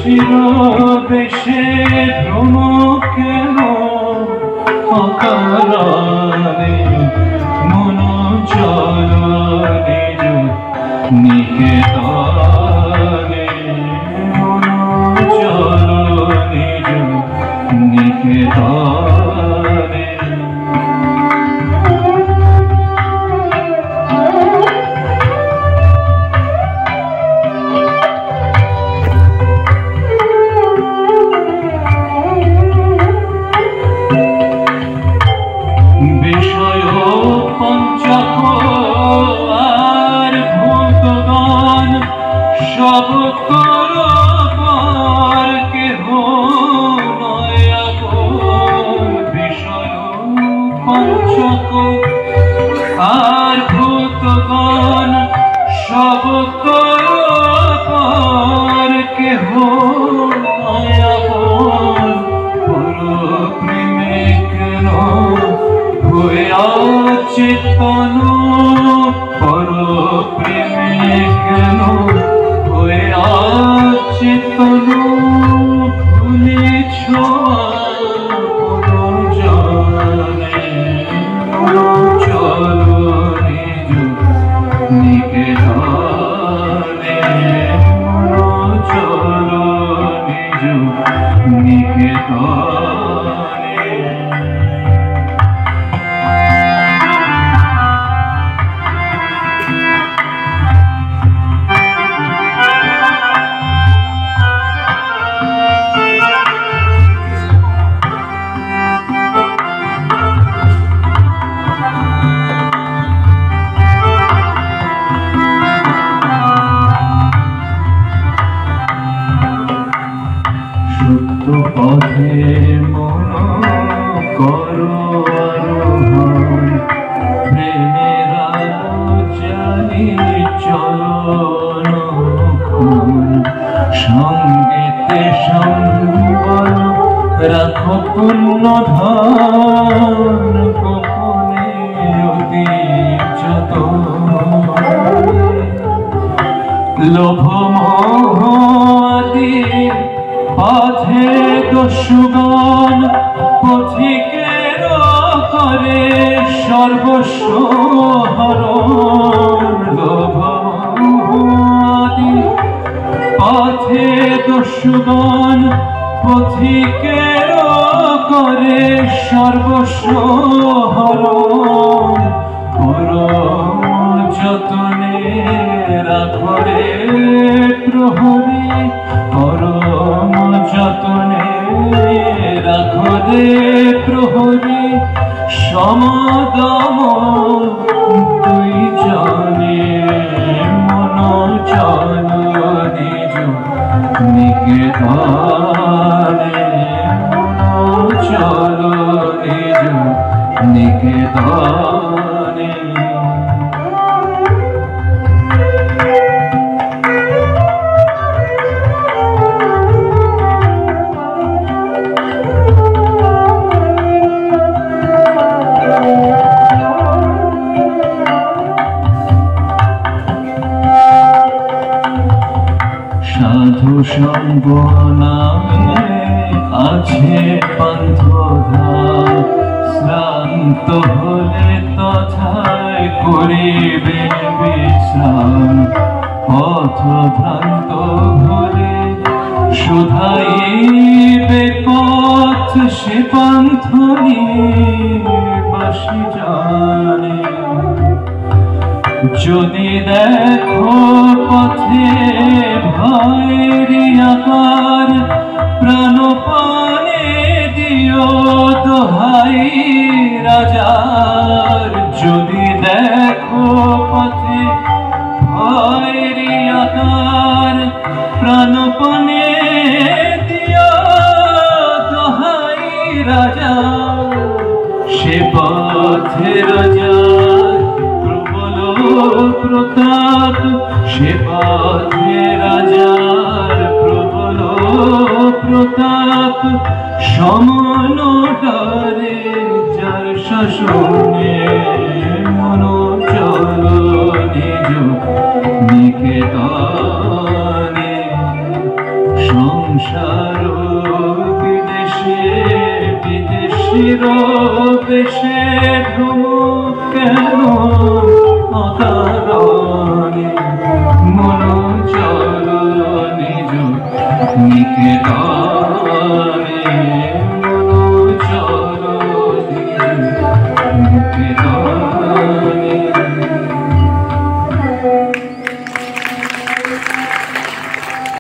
শিরদেশে ভ্রম কেন অকারণে মন চল নিজ নিকেতনে মন চল নিজ নিকেতনে সব করবার কেহ নয় আপন বিষয় পঞ্চক আর ভূতগণ সব করবার কেহ নয় আপন পর প্রেমে কেন হয়ে অচেতন পর প্রেমে কেন চেতন ভুলেছ জনে চল নিজ নিকেতনে চল নিজ নিকেতনে পথে মন করো আরোহণ প্রেমের আলো জানি চলন সঙ্গীতে সম্বল রাখো পূর্ণ ধন গোপনে অতি যত লোভ মোহ আদি পথে দস্যুগণ পথিকের করে সর্বস্ব হরণ লোভ আদি পথে দস্যুগণ পথিকের করে সর্বস্ব হরণ পরম যতনে রাখরে প্রহরী পরম যতনে রাখরে প্রহরী সমদম দুই জনে মন চল নিজ নিকেতনে মন চল নিজ নিকেতনে সাধু সঙ্গ নামে আছে পান্থধাম শ্রান্ত হলে তথায় করিবে বিশ্রাম পথ ভ্রান্ত হলে শুধাইবে পথ সে পান্থ বাসি জানে যদি দেখো পথে ভয়েরি আকার প্রাণপণে দিও দোহাই রাজার যদি দেখো পথে ভয়েরি আকার প্রাণপণে দিও দোহাই রাজার সে পথে রাজার প্রতাপ সে পথে রাজার প্রবল প্রতাপ সমন ডরে যার শাসনে মন চল নিজ নিকেতনে বেশে ধ্রুব কেন অকারণে মন চল নিজ নিকেতন